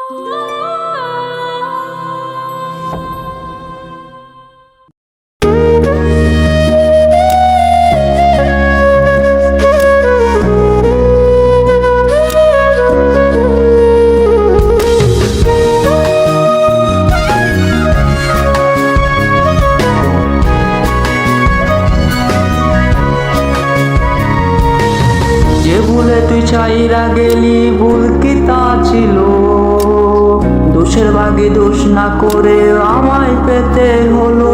তুই চাইরা গেলি ভুল কি তা ছিল? দোষের ভাগে দোষ না করে আমায় পেতে হলো।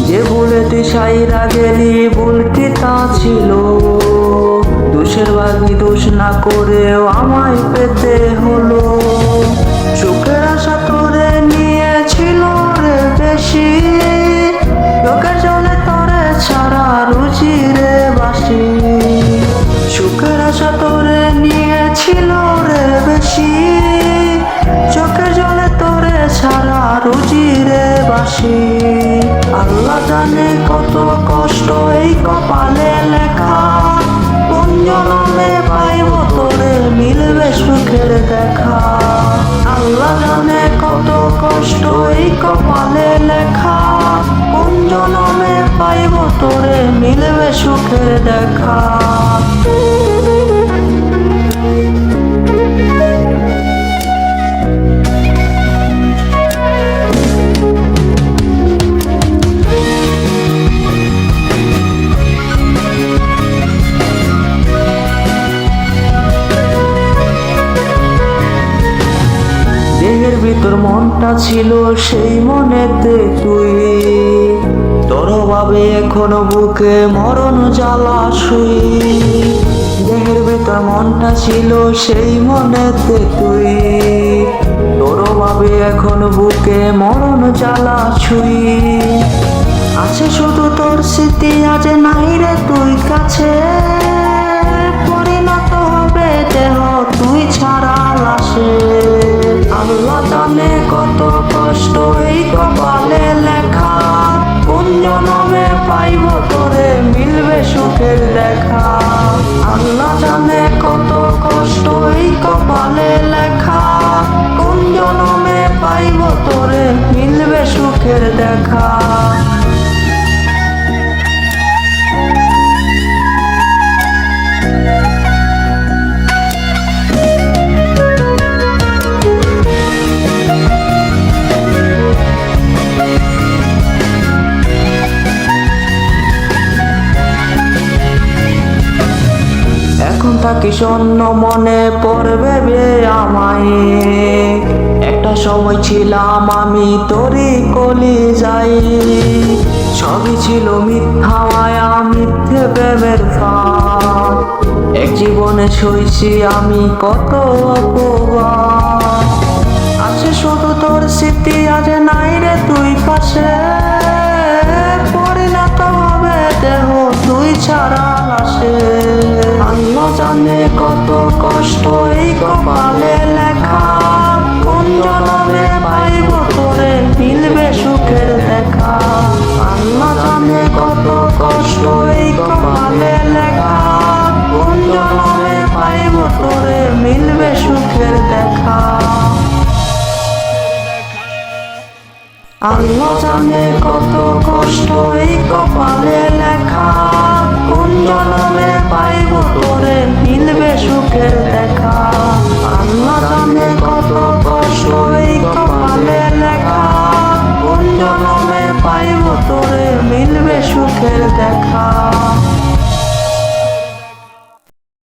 যে ভুলে তুই চাইরা গেলি ভুল কি তা ছিল? দোষের ভাগে দোষ না করে আমায় পেতে হলো। সুখের আশা করে নিয়েছিল রে বেশি, লোকের জলে তরে ছাড়া রুচি রে বাসি। সুখের আশা তোরে নিয়েছিল রে বেশি, চোখের জলে তোরে ছাড়া রুচি রে বাসি। আল্লাহ জানে কত কষ্ট এই কপালে লেখা, কোন জন্মে পাইব তোরে মিলবে সুখের দেখা। আল্লাহ জানে কত কষ্ট এই কপালে লেখা, কোন জন্মে পাইব তোরে মিলবে সুখের দেখা। দেহের ভিতর মনটা ছিল সেই মনেতে তুই, তোর ভাবে এখনো বুকে মরণ জ্বালা শুই। দেহের ভিতর মনটা ছিল সেই মনেতে তুই, তোর ভাবে এখনো বুকে মরণ জ্বালা ছুই। আছে শুধু তোর স্মৃতি, আজ নাই রে তুই কাছে, পরিণত হবে দেহ তুই ছাড়া লাশে। আল্লাহ জানে কত কষ্ট এই কপালে লেখা, কোন জন্মে পাইব তোরে মিলবে সুখের দেখা। আল্লাহ জানে কত কষ্ট এই কপালে লেখা, কোন জন্মে পাইব তোরে মিলবে সুখের দেখা। এখন থাকি শূন্য মনে পড়বে বে আমায়, একটা সময় ছিলাম আমি তোরই কলি যাই। সবই ছিল মিথ্যা মায়া মিথ্যে প্রেমের ফাঁদ, এক জীবনে সইছি আমি কত অপবাদ। আছে শুধু তোর স্মৃতি, আজ নাই রে তুই পাশে, পরিণত হবে দেহ তুই ছাড়া লাশে। আল্লাহ জানে কত কষ্ট এই কপালে লেখা, কোন জন্মে পাইব তোরে মিলবে সুখের দেখা। আল্লাহ জানে কত কষ্ট এই কপালে লেখা, কোন জন্মে পাইব তোরে মিলবে সুখের দেখা। আল্লাহ জানে কত কষ্ট এই কপালে লেখা, কোন জন্মে পাইব তোরে মিলবে সুখের দেখা। আল্লাহ জানে কত কষ্ট এই কপালে লেখা, কোন জন্মে পাইব তোরে মিলবে সুখের দেখা।